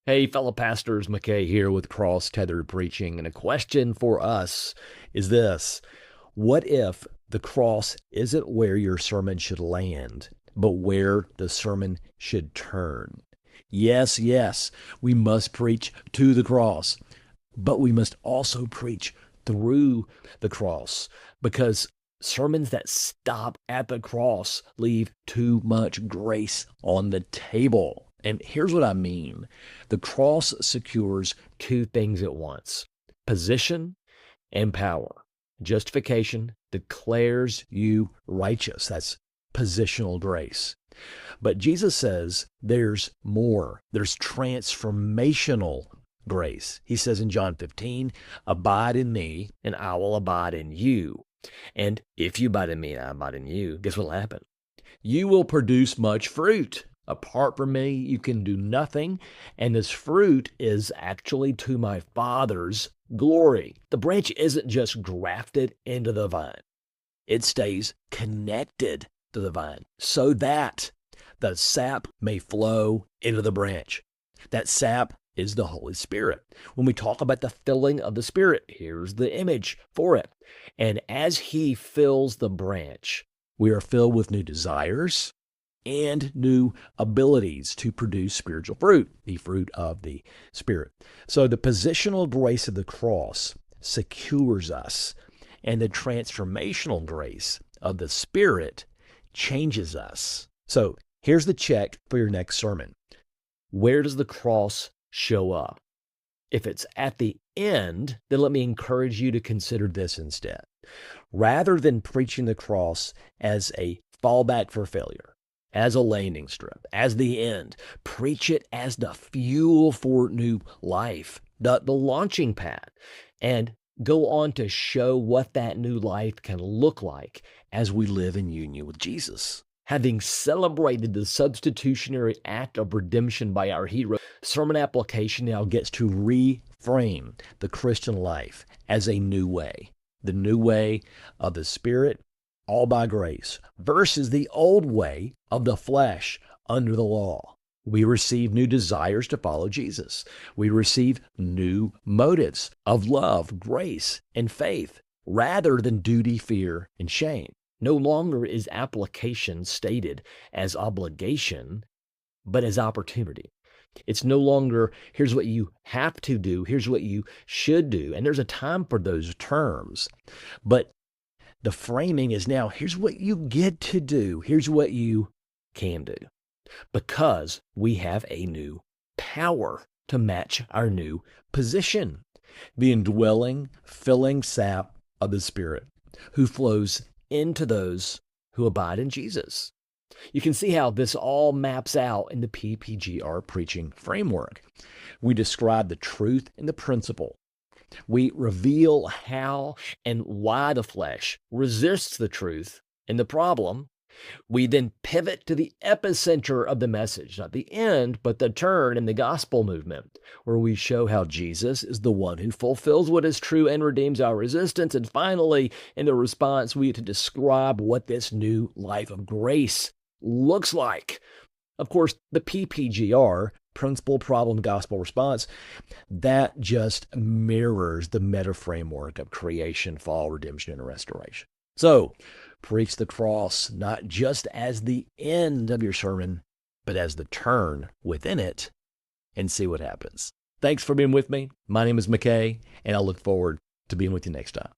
Hey, fellow pastors, McKay here with Cross-Tethered Preaching, and a question for us is this. What if the cross isn't where your sermon should land, but where the sermon should turn? Yes, yes, we must preach to the cross, but we must also preach through the cross because sermons that stop at the cross leave too much grace on the table. And here's what I mean. The cross secures two things at once: position and power. Justification declares you righteous. That's positional grace. But Jesus says there's more. There's transformational grace. He says in John 15, abide in me and I will abide in you. And if you abide in me and I abide in you, guess what will happen? You will produce much fruit. Apart from me, you can do nothing. And this fruit is actually to my Father's glory. The branch isn't just grafted into the vine. It stays connected to the vine so that the sap may flow into the branch. That sap is the Holy Spirit. When we talk about the filling of the Spirit, here's the image for it. And as He fills the branch, we are filled with new desires and new abilities to produce spiritual fruit, the fruit of the Spirit. So the positional grace of the cross secures us, and the transformational grace of the Spirit changes us. So here's the check for your next sermon. Where does the cross show up? If it's at the end, then let me encourage you to consider this instead. Rather than preaching the cross as a fallback for failure, as a landing strip, as the end, preach it as the fuel for new life, the launching pad, and go on to show what that new life can look like as we live in union with Jesus. Having celebrated the substitutionary act of redemption by our hero, sermon application now gets to reframe the Christian life as a new way, the new way of the Spirit, all by grace, versus the old way of the flesh under the law. We receive new desires to follow Jesus. We receive new motives of love, grace, and faith, rather than duty, fear, and shame. No longer is application stated as obligation, but as opportunity. It's no longer, here's what you have to do, here's what you should do. And there's a time for those terms. But the framing is now, here's what you get to do, here's what you can do. Because we have a new power to match our new position. The indwelling, filling sap of the Spirit who flows into those who abide in Jesus. You can see how this all maps out in the PPGR preaching framework. We describe the truth and the principle. We reveal how and why the flesh resists the truth and the problem. We then pivot to the epicenter of the message, not the end, but the turn in the gospel movement, where we show how Jesus is the one who fulfills what is true and redeems our resistance. And finally, in the response, we have to describe what this new life of grace looks like. Of course, the PPGR, principle, problem, gospel, response, that just mirrors the meta framework of creation, fall, redemption, and restoration. So, preach the cross not just as the end of your sermon, but as the turn within it, and see what happens. Thanks for being with me. My name is McKay, and I look forward to being with you next time.